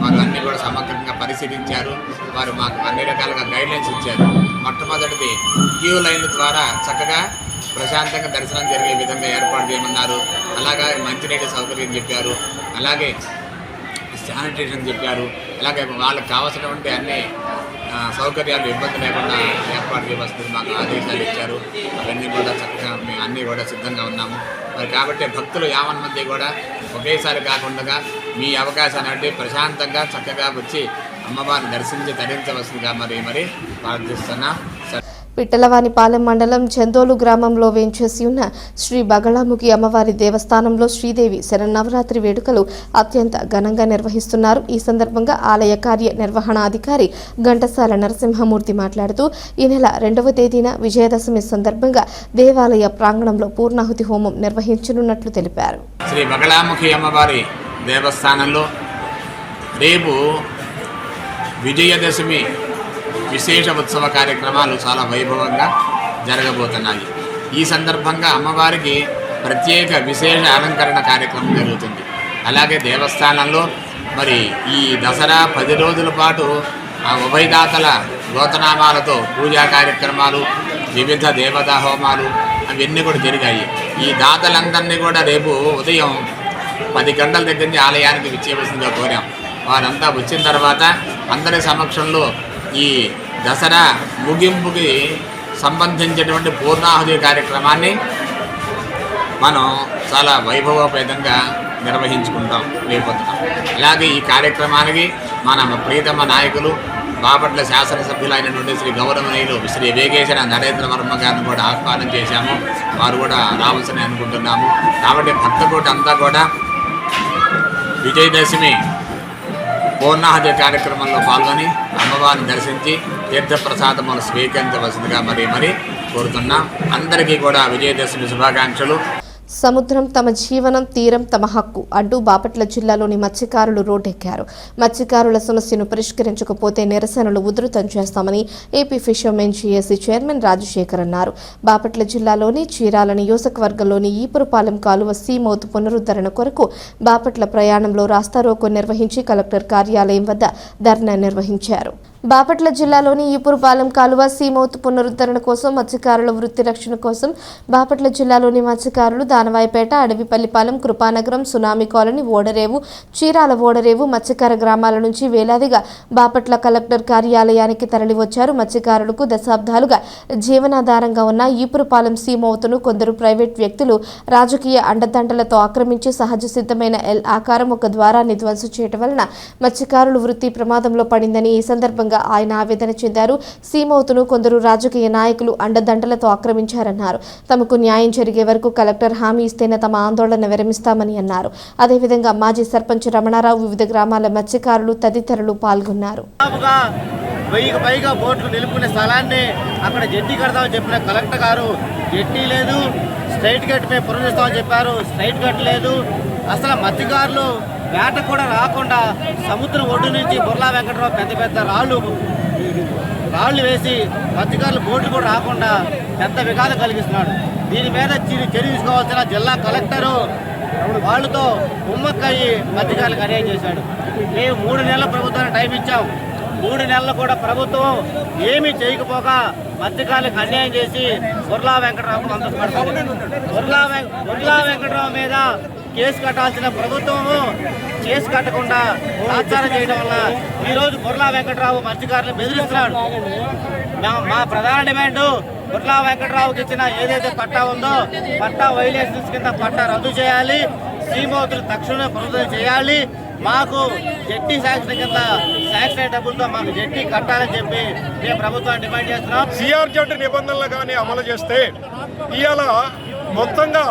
వారు అన్నీ కూడా సమగ్రంగా పరిశీలించారు. వారు మాకు అన్ని రకాలుగా గైడ్లైన్స్ ఇచ్చారు. మొట్టమొదటిది క్యూ లైన్ ద్వారా చక్కగా ప్రశాంతంగా దర్శనం జరిగే విధంగా ఏర్పాటు చేయమన్నారు. అలాగే మంచినీటి సౌకర్యం చెప్పారు, అలాగే శానిటేషన్ చెప్పారు, అలాగే వాళ్ళకి కావాల్సినటువంటి అన్ని సౌకర్యాలు ఇబ్బంది లేకుండా ఏర్పాటు చేయవలసింది మాకు ఆదేశాలు ఇచ్చారు. అవన్నీ కూడా చక్కగా మేము అన్నీ కూడా సిద్ధంగా ఉన్నాము. మరి కాబట్టి భక్తులు 50 మంది కూడా ఒకేసారి కాకుండా మీ అవకాశాన్ని అంటే ప్రశాంతంగా చక్కగా వచ్చి అమ్మవారిని దర్శించి తరించవలసిందిగా మరి ప్రార్థిస్తున్నాం. పిట్టలవానిపాలెం మండలం చందోలు గ్రామంలో వేంచేసి ఉన్న శ్రీ బగళాముఖి అమ్మవారి దేవస్థానంలో శ్రీదేవి శరన్నవరాత్రి వేడుకలు అత్యంత ఘనంగా నిర్వహిస్తున్నారు. ఈ సందర్భంగా ఆలయ కార్యనిర్వహణాధికారి ఘంటసాల నరసింహమూర్తి మాట్లాడుతూ ఈ నెల 2వ తేదీన విజయదశమి సందర్భంగా దేవాలయ ప్రాంగణంలో పూర్ణాహుతి హోమం నిర్వహించనున్నట్లు తెలిపారు. శ్రీ బగళాముఖి అమ్మవారి దేవస్థానంలో రేపు విజయదశమి విశేష ఉత్సవ కార్యక్రమాలు చాలా వైభవంగా జరగబోతున్నాయి. ఈ సందర్భంగా అమ్మవారికి ప్రత్యేక విశేష అలంకరణ కార్యక్రమం జరుగుతుంది. అలాగే దేవస్థానంలో మరి ఈ దసరా 10 రోజుల పాటు ఉభయదాతల గోతనామాలతో పూజా కార్యక్రమాలు, వివిధ దేవతా హోమాలు అవన్నీ కూడా జరిగాయి. ఈ దాతలందరినీ కూడా రేపు ఉదయం 10 గంటల దగ్గర నుంచి ఆలయానికి విచ్చేయవలసిందిగా కోరాం. వారంతా వచ్చిన తర్వాత అందరి సమక్షంలో ఈ దసరా ముగింపుకి సంబంధించినటువంటి పూర్ణాహుతి కార్యక్రమాన్ని మనం చాలా వైభవోపేతంగా నిర్వహించుకుంటాం రేపొద్దున. అలాగే ఈ కార్యక్రమానికి మన ప్రియతమ నాయకులు బాపట్ల శాసనసభ్యులైనటువంటి శ్రీ గౌరవనీయులు శ్రీ వేగేశ్వర నరేంద్ర వర్మ గారిని కూడా ఆహ్వానం చేశాము. వారు కూడా రావాల్సిన అనుకుంటున్నాము. కాబట్టి భక్తకోటి అంతా కూడా విజయదశమి పూర్ణాహుతి కార్యక్రమంలో పాల్గొని అమ్మవారిని దర్శించి తీర్థప్రసాదములు స్వీకరించవలసిందిగా మరి కోరుతున్నాం. అందరికీ కూడా విజయదశమి శుభాకాంక్షలు. సముద్రం తమ జీవనం, తీరం తమ హక్కు అంటూ బాపట్ల జిల్లాలోని మత్స్యకారులు రోడ్డెక్కారు. మత్స్యకారుల సమస్యను పరిష్కరించకపోతే నిరసనలు ఉధృతం చేస్తామని AP fishermen JAC chairman Rajasekhar అన్నారు. బాపట్ల జిల్లాలోని చీరాల నియోజకవర్గంలోని ఈపురపాలెం కాలువ సీమౌత్ పునరుద్ధరణ కొరకు బాపట్ల ప్రయాణంలో రాస్తారోకో నిర్వహించి కలెక్టర్ కార్యాలయం వద్ద ధర్నా నిర్వహించారు. బాపట్ల జిల్లాలోని ఈపురపాలెం కాలువ సీమౌత్ పునరుద్ధరణ కోసం మత్స్యకారుల వృత్తి రక్షణ కోసం బాపట్ల జిల్లాలోని మత్స్యకారులు దానవాయిపేట, అడవిపల్లిపాలెం, కృపానగరం, సునామీ కాలనీ, ఓడరేవు, చీరాల ఓడరేవు మత్స్యకార గ్రామాల నుంచి వేలాదిగా బాపట్ల కలెక్టర్ కార్యాలయానికి తరలివచ్చారు. మత్స్యకారులకు దశాబ్దాలుగా జీవనాధారంగా ఉన్న ఈపురపాలెం సీమౌత్ను కొందరు ప్రైవేట్ వ్యక్తులు రాజకీయ అండదండలతో ఆక్రమించి సహజ సిద్ధమైన ఎల్ ఆకారం ఒక ద్వారాన్ని ధ్వంసం చేయడం వలన మత్స్యకారుల వృత్తి ప్రమాదంలో పడిందని ఈ సందర్భంగా ఆయన ఆవేదన చెందారు. సీమౌత్ను కొందరు రాజకీయ నాయకులు అండదండలతో ఆక్రమించారన్నారు. తమకు న్యాయం జరిగే వరకు కలెక్టర్ హామీ ఇస్తేనే తమ ఆందోళన విరమిస్తామని అన్నారు. అదేవిధంగా మాజీ సర్పంచ్ రమణారావు, వివిధ గ్రామాల మత్స్యకారులు తదితరులు పాల్గొన్నారు. 1000కి పైగా బోట్లు నిలుపుకునే స్థలాన్ని అక్కడ జెట్టి కడతామని చెప్పిన కలెక్టర్ గారు జెట్టి లేదు, స్ట్రైట్ గట్ మేము పునరుద్ధరిస్తామని చెప్పారు. స్ట్రైట్ గట్ లేదు. అసలు మత్స్యకారులు వేట కూడా రాకుండా సముద్రం ఒడ్డు నుంచి బుర్లా వెంకటరావు పెద్ద పెద్ద రాళ్ళు వేసి మత్స్యకారులు బోట్లు కూడా రాకుండా పెద్ద విఘాతం కలిగిస్తున్నాడు. దీని మీద చర్య తీసుకోవాల్సిన జిల్లా కలెక్టరు వాళ్ళతో కుమ్మక్కయ్యి మత్స్యకారులకు అన్యాయం చేశాడు. మేము 3 నెలల ప్రభుత్వానికి టైం ఇచ్చాం. 3 నెలలు కూడా ప్రభుత్వం ఏమీ చేయకపోగా మత్స్యకారులకు అన్యాయం చేసి బుర్లా వెంకటరావుకు అంతపడుతుంది. బుర్లా వెంకటరావు మీద కేసు కట్టాల్సిన ప్రభుత్వము కేసు కట్టకుండా తాత్సారం చేయడం వల్ల ఈరోజు బుర్లా వెంకటరావు మత్స్యకారులు బెదిరిస్తున్నాడు. మా ప్రధాన డిమాండ్ బుర్లా వెంకటరావుకి ఇచ్చిన ఏదైతే పట్టా ఉందో పట్టా వైలేషన్స్ కింద పట్టా రద్దు చేయాలి. సీమౌతులు తక్షణమే పునరుద్ధరణ చేయాలి. మాకు జెట్టి శాంక్షన్ కింద శాంక్షన్ డబ్బులతో మాకు జెట్టి కట్టాలని చెప్పి మేము ప్రభుత్వాన్ని డిమాండ్ చేస్తున్నాం. సిఆర్జెడ్ నిబంధనలు కానీ అమలు చేస్తే ఇవాళ మొత్తంగా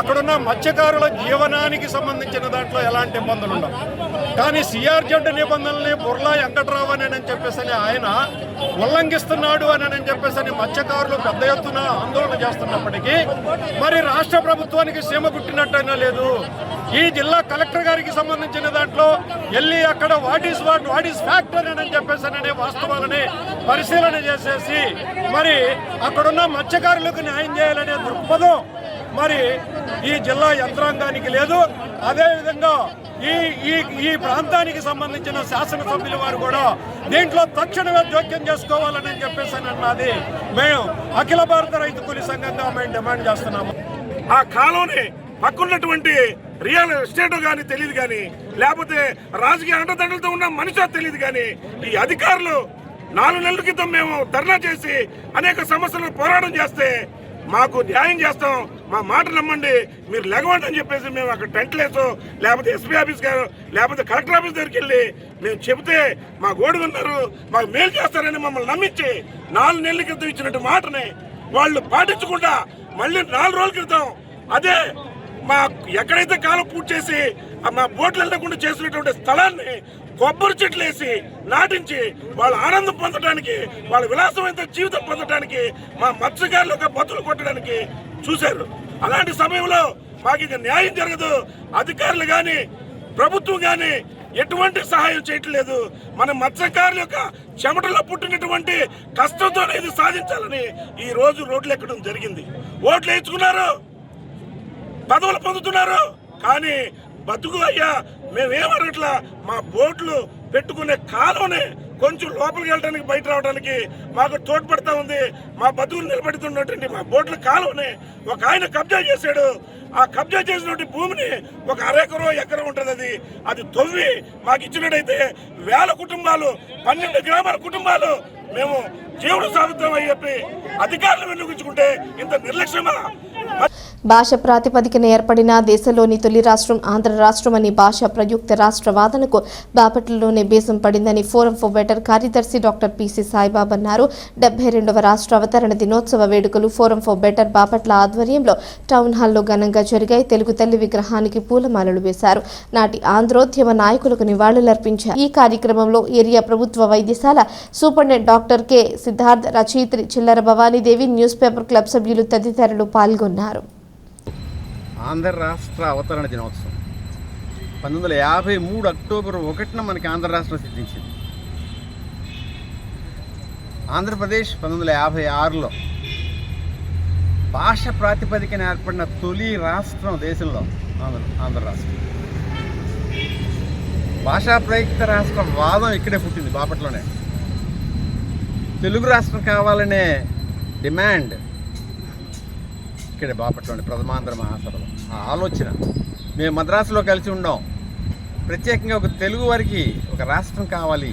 అక్కడున్న మత్స్యకారుల జీవనానికి సంబంధించిన దాంట్లో ఎలాంటి ఇబ్బందులు ఉండవు. కానీ సిఆర్జెడ్ నిబంధనల్ని బుర్లా వెంకట్రావు అని చెప్పేసి ఆయన ఉల్లంఘిస్తున్నాడు అని చెప్పేసి మత్స్యకారులు పెద్ద ఎత్తున ఆందోళన చేస్తున్నప్పటికీ మరి రాష్ట్ర ప్రభుత్వానికి సీమ గుట్టినట్టయినా లేదు. ఈ జిల్లా కలెక్టర్ గారికి సంబంధించిన దాంట్లో వెళ్ళి అక్కడ వాట్ ఈస్ ఫ్యాక్ట్ అని చెప్పేసి వాస్తవాలని పరిశీలన చేసేసి మరి అక్కడున్న మత్స్యకారులకు న్యాయం చేయాలనే దృక్పథం మరి ఈ జిల్లా యంత్రాంగానికి లేదు. అదేవిధంగా ఈ ప్రాంతానికి సంబంధించిన శాసనసభ్యుల వారు కూడా దీంట్లో తక్షణమే జోక్యం చేసుకోవాలని చెప్పేసి అన్నది మేము అఖిల భారత రైతు కూలీ సంఘంగా మేము డిమాండ్ చేస్తున్నాము. ఆ కాలంని పక్కన్నటువంటి రియల్ ఎస్టేట్ కానీ తెలియదు, కానీ లేకపోతే రాజకీయ అండదండలతో ఉన్న మనిషి తెలియదు, కానీ ఈ అధికారులు 4 నెలల క్రితం మేము ధర్నా చేసి అనేక సమస్యలను పోరాటం చేస్తే మాకు న్యాయం చేస్తాం, మా మాట నమ్మండి, మీరు లెగవండి అని చెప్పేసి మేము అక్కడ టెంట్లేసో లేకపోతే ఎస్పీ ఆఫీస్ గారు లేకపోతే కలెక్టర్ ఆఫీస్ దగ్గరికి వెళ్ళి మేము చెబితే మా గోడు ఉన్నారు, మాకు మేలు చేస్తారని మమ్మల్ని నమ్మించి 4 నెలల క్రితం ఇచ్చినట్టు మాటని వాళ్ళు పాటించకుండా మళ్ళీ 4 రోజుల క్రితం అదే మా ఎక్కడైతే కాలం పూర్తి చేసి మా బోట్లు వెళ్ళకుండా చేసినటువంటి స్థలాన్ని కొబ్బరి చెట్లు వేసి నాటించి వాళ్ళ ఆనందం పొందడానికి, వాళ్ళ విలాసమైన జీవితం పొందడానికి, మా మత్స్యకారులు బతులు కొట్టడానికి చూశారు. అలాంటి సమయంలో మాకు ఇక న్యాయం జరగదు. అధికారులు కానీ ప్రభుత్వం కానీ ఎటువంటి సహాయం చేయట్లేదు. మన మత్స్యకారుల యొక్క చెమటలో పుట్టినటువంటి కష్టంతో ఇది సాధించాలని ఈ రోజు రోడ్లు ఎక్కడం జరిగింది. ఓట్లు వేయించుకున్నారు, పదవులు పొందుతున్నారు, కానీ బతుకు అయ్యా మేమేమనట్లా మా బోట్లు పెట్టుకునే కాలంనే కొంచెం లోపలికి వెళ్ళడానికి బయట రావడానికి మాకు తోడ్పడతా ఉంది. మా బతుకులు నిలబెడుతున్నటువంటి మా బోట్ల కాలంని ఒక ఆయన కబ్జా చేశాడు. ఆ కబ్జా చేసినటువంటి భూమిని ఒక అరెకరో ఎకరం ఉంటుంది, అది తవ్వి మాకు ఇచ్చినట్టయితే 1000 కుటుంబాలు 12 గ్రామాల కుటుంబాలు మేము జీవన సాగుతాం అని చెప్పి అధికారులు వెలుగుచ్చుకుంటే ఇంత నిర్లక్ష్యమా? భాష ప్రాతిపదికన ఏర్పడిన దేశంలోని తొలి రాష్ట్రం ఆంధ్ర రాష్ట్రం అని భాష ప్రయుక్త రాష్ట్ర వాదనకు బాపట్లలోనే బీజం పడిందని ఫోరం ఫర్ బెటర్ కార్యదర్శి డాక్టర్ పిసి సాయిబాబా అన్నారు. 72వ రాష్ట్ర అవతరణ దినోత్సవ వేడుకలు ఫోరం ఫర్ బెటర్ బాపట్ల ఆధ్వర్యంలో టౌన్ హాల్లో ఘనంగా జరిగాయి. తెలుగు తల్లి విగ్రహానికి పూలమాలలు వేశారు. నాటి ఆంధ్రోద్యమ నాయకులకు నివాళులర్పించారు. ఈ కార్యక్రమంలో ఏరియా ప్రభుత్వ వైద్యశాల సూపరింటెండెంట్ డాక్టర్ కె సిద్ధార్థ్, రచయిత్రి చిల్లర భవానీదేవి, న్యూస్ పేపర్ క్లబ్ సభ్యులు తదితరులు పాల్గొన్నారు. ఆంధ్ర రాష్ట్ర అవతరణ దినోత్సవం 1953 అక్టోబర్ 1న మనకి ఆంధ్ర రాష్ట్రం సిద్ధించింది. ఆంధ్రప్రదేశ్ 1956లో భాష ప్రాతిపదికన ఏర్పడిన తొలి రాష్ట్రం దేశంలో ఆంధ్ర రాష్ట్రం. భాషా ప్రయుక్త రాష్ట్ర వాదం ఇక్కడే పుట్టింది, బాపట్లోనే. తెలుగు రాష్ట్రం కావాలనే డిమాండ్ ఇక్కడే బాపట్లోని ప్రథమాంధ్ర మహాసభలో. ఆ ఆలోచన మేము మద్రాసులో కలిసి ఉండాం. ప్రత్యేకంగా ఒక తెలుగు వారికి ఒక రాష్ట్రం కావాలి.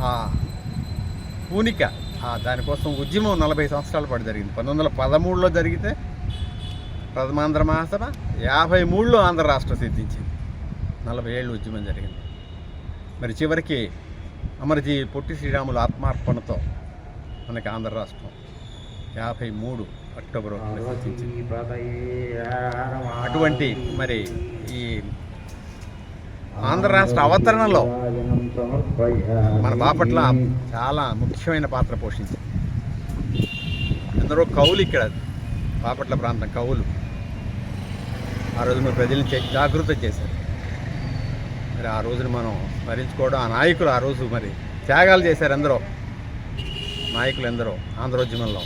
ఆ పూనిక, దానికోసం ఉద్యమం 40 సంవత్సరాల పాటు జరిగింది. 1913లో జరిగితే ప్రథమాంధ్ర మహాసభ, 53లో ఆంధ్ర రాష్ట్రం సిద్ధించింది. 40 ఏళ్ళు ఉద్యమం జరిగింది. మరి చివరికి అమరజీ పొట్టి శ్రీరాములు ఆత్మార్పణతో మనకి ఆంధ్ర రాష్ట్రం 53 అక్టోబర్ 1న సిద్ధించింది. అటువంటి మరి ఈ ఆంధ్ర రాష్ట్ర అవతరణలో మన బాపట్ల చాలా ముఖ్యమైన పాత్ర పోషించింది. ఎందరో కవులు ఇక్కడ బాపట్ల ప్రాంతం కవులు ఆ రోజు మన ప్రజల్ని జాగృతం చేశారు. మరి ఆ రోజును మనం స్మరించుకోవడం, ఆ నాయకులు ఆ రోజు మరి త్యాగాలు చేశారు. ఎందరో నాయకులు ఎందరో ఆంధ్రోద్యమంలో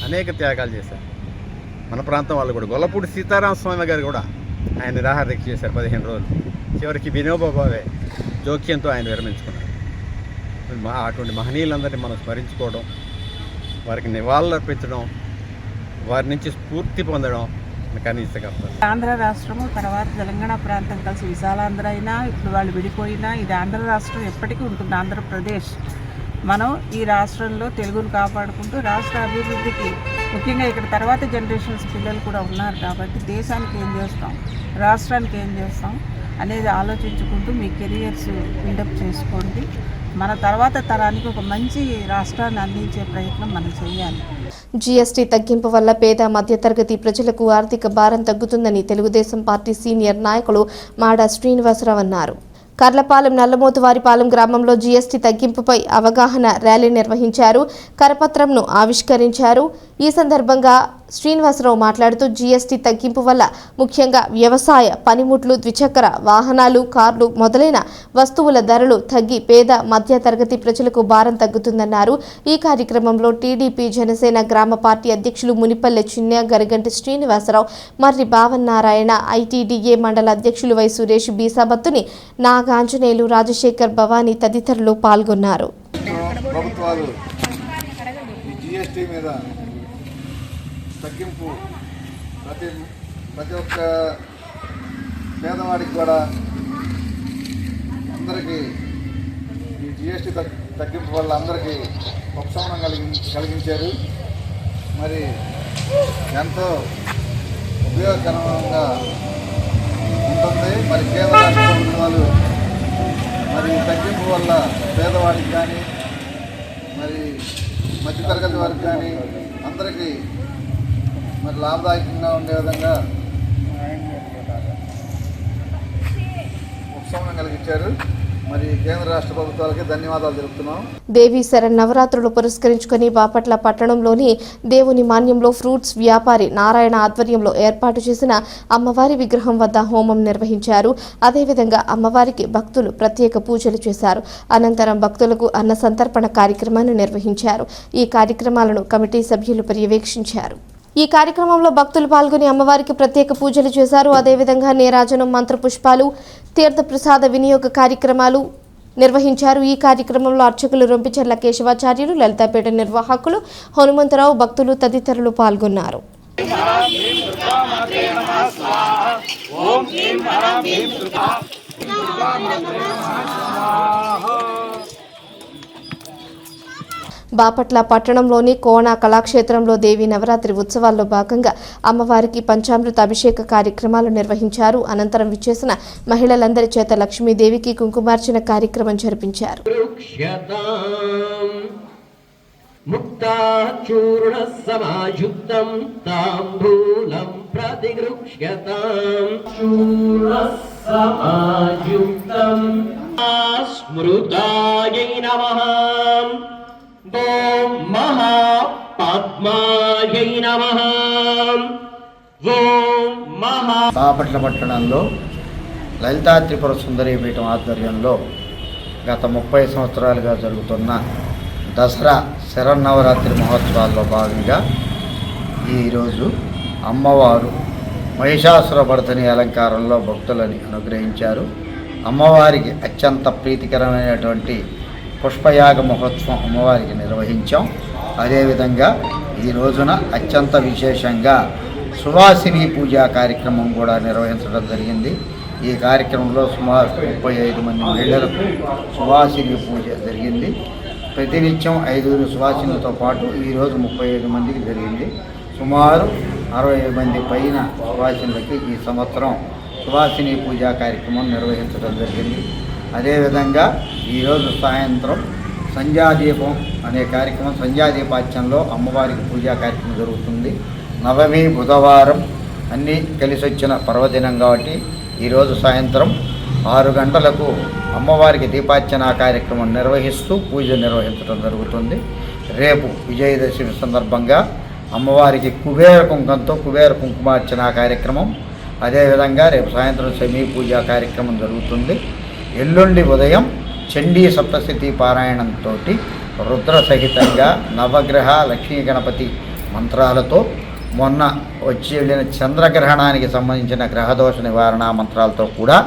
అనేక త్యాగాలు చేశారు. మన ప్రాంతం వాళ్ళు కూడా గొల్లపూడి సీతారామస్వామి గారు కూడా ఆయన నిరాహార దీక్ష చేశారు 15 రోజులు. చివరికి వినోబాబావే జోక్యంతో ఆయన విరమించుకున్నారు. అటువంటి మహనీయులందరినీ మనం స్మరించుకోవడం, వారికి నివాళులు అర్పించడం, వారి నుంచి స్ఫూర్తి పొందడం కనీస కర్తవ్యం. ఆంధ్ర రాష్ట్రము తర్వాత తెలంగాణ ప్రాంతం కలిసి విశాలాంధ్ర అయినా ఇప్పుడు వాళ్ళు విడిపోయినా ఇది ఆంధ్ర రాష్ట్రం ఎప్పటికీ ఉంటుంది. ఆంధ్రప్రదేశ్ మనం ఈ రాష్ట్రంలో తెలుగును కాపాడుకుంటూ రాష్ట్ర అభివృద్ధికి, ముఖ్యంగా ఇక్కడ తర్వాత జనరేషన్స్ పిల్లలు కూడా ఉన్నారు కాబట్టి దేశానికి ఏం చేస్తాం, రాష్ట్రానికి ఏం చేస్తాం అనేది ఆలోచించుకుంటూ మీ కెరియర్స్ బిల్డప్ చేసుకోండి. మన తర్వాత తరానికి ఒక మంచి రాష్ట్రాన్ని అందించే ప్రయత్నం మనం చేయాలి. జీఎస్టీ తగ్గింపు వల్ల పేద మధ్యతరగతి ప్రజలకు ఆర్థిక భారం తగ్గుతుందని తెలుగుదేశం పార్టీ సీనియర్ నాయకులు మాడ శ్రీనివాసరావు అన్నారు. కర్లపాలెం నల్లమోతువారిపాలెం గ్రామంలో జీఎస్టీ తగ్గింపుపై అవగాహన ర్యాలీ నిర్వహించారు. కరపత్రంను ఆవిష్కరించారు. ఈ సందర్భంగా శ్రీనివాసరావు మాట్లాడుతూ జీఎస్టీ తగ్గింపు వల్ల ముఖ్యంగా వ్యవసాయ పనిముట్లు, ద్విచక్ర వాహనాలు, కార్లు మొదలైన వస్తువుల ధరలు తగ్గి పేద మధ్య తరగతి ప్రజలకు భారం తగ్గుతుందన్నారు. ఈ కార్యక్రమంలో టీడీపీ జనసేన గ్రామ పార్టీ అధ్యక్షులు మునిపల్లె చిన్న, గరిగంటి శ్రీనివాసరావు, మర్రి భావన్నారాయణ, ఐటీడీఏ మండల అధ్యక్షులు వై సురేష్, బీసాబత్తుని, నాగాంజనేయులు, రాజశేఖర్, భవానీ తదితరులు పాల్గొన్నారు. తగ్గింపు ప్రతి ఒక్క పేదవాడికి కూడా అందరికీ ఈ జిఎస్టీ తగ్గింపు వల్ల అందరికీ ఉపశమనం కలిగించారు. మరి ఎంతో ఉపయోగకరంగా ఉంటుంది. మరి కేంద్ర రాష్ట్ర ప్రభుత్వాలు మరి తగ్గింపు వల్ల పేదవాడికి కానీ మరి మధ్యతరగతి వారికి కానీ అందరికీ మరి లాభదాయకంగా ఉండే విధంగా ఉపశమనం కలిగించారు. మరి కేంద్ర రాష్ట్ర ప్రభుత్వాలకి ధన్యవాదాలు తెలుపుతున్నాం. దేవీ శరన్నవరాత్రులు పురస్కరించుకొని బాపట్ల పట్టణంలోని దేవుని మాన్యంలో ఫ్రూట్స్ వ్యాపారి నారాయణ ఆధ్వర్యంలో ఏర్పాటు చేసిన అమ్మవారి విగ్రహం వద్ద హోమం నిర్వహించారు. అదేవిధంగా అమ్మవారికి భక్తులు ప్రత్యేక పూజలు చేశారు. అనంతరం భక్తులకు అన్న సంతర్పణ కార్యక్రమాన్ని నిర్వహించారు. ఈ కార్యక్రమాలను కమిటీ సభ్యులు పర్యవేక్షించారు. ఈ కార్యక్రమంలో భక్తులు పాల్గొని అమ్మవారికి ప్రత్యేక పూజలు చేశారు. అదేవిధంగా నీరాజనం, మంత్రపుష్పాలు, తీర్థప్రసాద వినియోగ కార్యక్రమాలు నిర్వహించారు. ఈ కార్యక్రమంలో అర్చకులు రొంపిచెర్ల కేశవాచార్యులు, లలితాపేట నిర్వాహకులు హనుమంతరావు, భక్తులు తదితరులు పాల్గొన్నారు. బాపట్ల పట్టణంలోని కోణ కళాక్షేత్రంలో దేవి నవరాత్రి ఉత్సవాల్లో భాగంగా అమ్మవారికి పంచామృత అభిషేక కార్యక్రమాలు నిర్వహించారు. అనంతరం విచ్చేసిన మహిళలందరి చేత లక్ష్మీదేవికి కుంకుమార్చన కార్యక్రమం జరిపించారు. ఓం మహాపద్మాయై నమః. ఓం మహా. బాపట్ల పట్టణంలో లలితా త్రిపుర సుందరీ పీఠం ఆధ్వర్యంలో గత 30 సంవత్సరాలుగా జరుగుతున్న దసరా శరన్నవరాత్రి మహోత్సవాల్లో భాగంగా ఈరోజు అమ్మవారు మహిషాసురభర్తని అలంకారంలో భక్తులని అనుగ్రహించారు. అమ్మవారికి అత్యంత ప్రీతికరమైనటువంటి పుష్పయాగ మహోత్సవం అమ్మవారికి నిర్వహించాం. అదేవిధంగా ఈ రోజున అత్యంత విశేషంగా సువాసిని పూజా కార్యక్రమం కూడా నిర్వహించడం జరిగింది. ఈ కార్యక్రమంలో సుమారు 35 మంది మహిళలకు సువాసిని పూజ జరిగింది. ప్రతినిత్యం 5 సువాసినులతో పాటు ఈరోజు 35 మందికి జరిగింది. సుమారు 60 మంది పైన సువాసినులకి ఈ సంవత్సరం సువాసిని పూజా కార్యక్రమం నిర్వహించడం జరిగింది. అదేవిధంగా ఈరోజు సాయంత్రం సంధ్యాదీపం అనే కార్యక్రమం, సంధ్యాదీపాచ్యంలో అమ్మవారికి పూజా కార్యక్రమం జరుగుతుంది. నవమి బుధవారం అన్నీ కలిసి వచ్చిన పర్వదినం కాబట్టి ఈరోజు సాయంత్రం 6 గంటలకు అమ్మవారికి దీపార్చన కార్యక్రమం నిర్వహిస్తూ పూజ నిర్వహించడం జరుగుతుంది. రేపు విజయదశమి సందర్భంగా అమ్మవారికి కుబేర కుంకుమార్చన కార్యక్రమం, అదేవిధంగా రేపు సాయంత్రం శమీ పూజా కార్యక్రమం జరుగుతుంది. ఎల్లుండి ఉదయం చండీ సప్తశతి పారాయణంతో రుద్ర సహితంగా నవగ్రహ లక్ష్మీ గణపతి మంత్రాలతో మొన్న వచ్చి వెళ్ళిన చంద్రగ్రహణానికి సంబంధించిన గ్రహదోష నివారణ మంత్రాలతో కూడా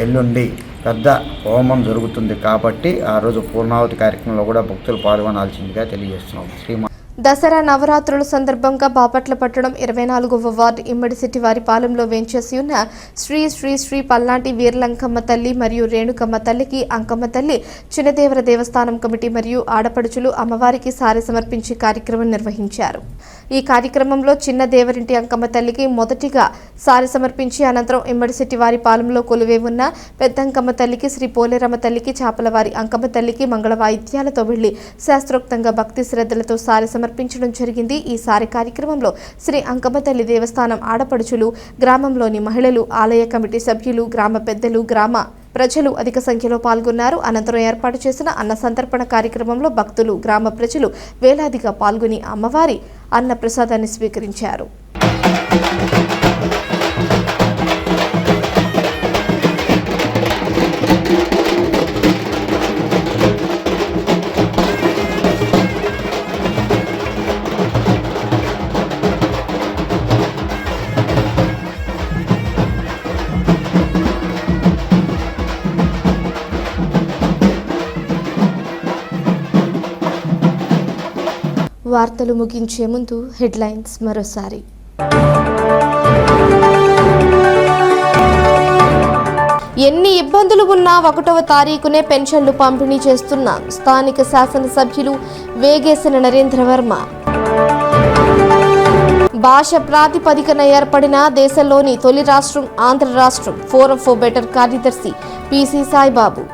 ఎల్లుండి పెద్ద హోమం జరుగుతుంది. కాబట్టి ఆ రోజు పూర్ణావతి కార్యక్రమంలో కూడా భక్తులు పాల్గొనాల్సిందిగా తెలియజేస్తున్నాం. శ్రీమా దసరా నవరాత్రుల సందర్భంగా బాపట్ల పట్టణం 24వ వార్డు ఇమ్మడిశెట్టి వారిపాలెంలో వేంచేసి ఉన్న శ్రీ శ్రీ శ్రీ పల్నాటి వీరలంకమ్మ తల్లి మరియు రేణుకమ్మ తల్లికి అంకమ్మ తల్లి చిన్నదేవర దేవస్థానం కమిటీ మరియు ఆడపడుచులు అమ్మవారికి సారె సమర్పించే కార్యక్రమం నిర్వహించారు. ఈ కార్యక్రమంలో చిన్న దేవరింటి అంకమ్మ తల్లికి మొదటిగా సారి సమర్పించి అనంతరం ఇమ్మడిశెట్టి వారి పాలెంలో కొలువే ఉన్న పెద్దంకమ్మ తల్లికి, శ్రీ పోలేరమ్మ తల్లికి, చాపలవారి అంకమ్మ తల్లికి మంగళ వాయిద్యాలతో వెళ్లి శాస్త్రోక్తంగా భక్తి శ్రద్ధలతో సారి సమర్పించడం జరిగింది. ఈ సారి కార్యక్రమంలో శ్రీ అంకమ్మ తల్లి దేవస్థానం ఆడపడుచులు, గ్రామంలోని మహిళలు, ఆలయ కమిటీ సభ్యులు, గ్రామ పెద్దలు, గ్రామ ప్రజలు అధిక సంఖ్యలో పాల్గొన్నారు. అనంతరం ఏర్పాటు చేసిన అన్న సంతర్పణ కార్యక్రమంలో భక్తులు, గ్రామ ప్రజలు వేలాదిగా పాల్గొని అమ్మవారి అన్న ప్రసాదాన్ని స్వీకరించారు. వార్తలు ముగించే ముందు హెడ్లైన్స్ మరోసారి. ఎన్ని ఇబ్బందులు ఉన్నా 1వ తారీఖునే పెన్షన్లు పంపిణీ చేస్తున్నాం. స్థానిక శాసనసభ్యులు వేగేసిన నరేంద్రవర్మ. భాష ప్రాతిపదికన ఏర్పడిన దేశంలోని తొలి రాష్ట్రం ఆంధ్ర రాష్ట్రం. ఫోరం ఫర్ బెటర్ కార్యదర్శి పిసి సాయిబాబు.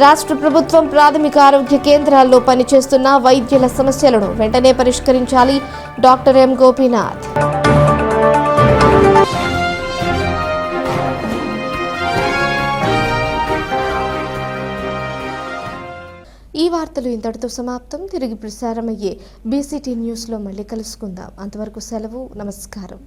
రాష్ట్ర ప్రభుత్వం ప్రాథమిక ఆరోగ్య కేంద్రాల్లో పనిచేస్తున్న వైద్యుల సమస్యలను వెంటనే పరిష్కరించాలి. Doctor M Gopinath. ఈ వార్తలు ఇంతటితో సమాప్తం. తిరిగి ప్రసారమయ్యే బీసీటీ న్యూస్లో మళ్ళీ కలుసుకుందాం. అంతవరకు సెలవు. నమస్కారం.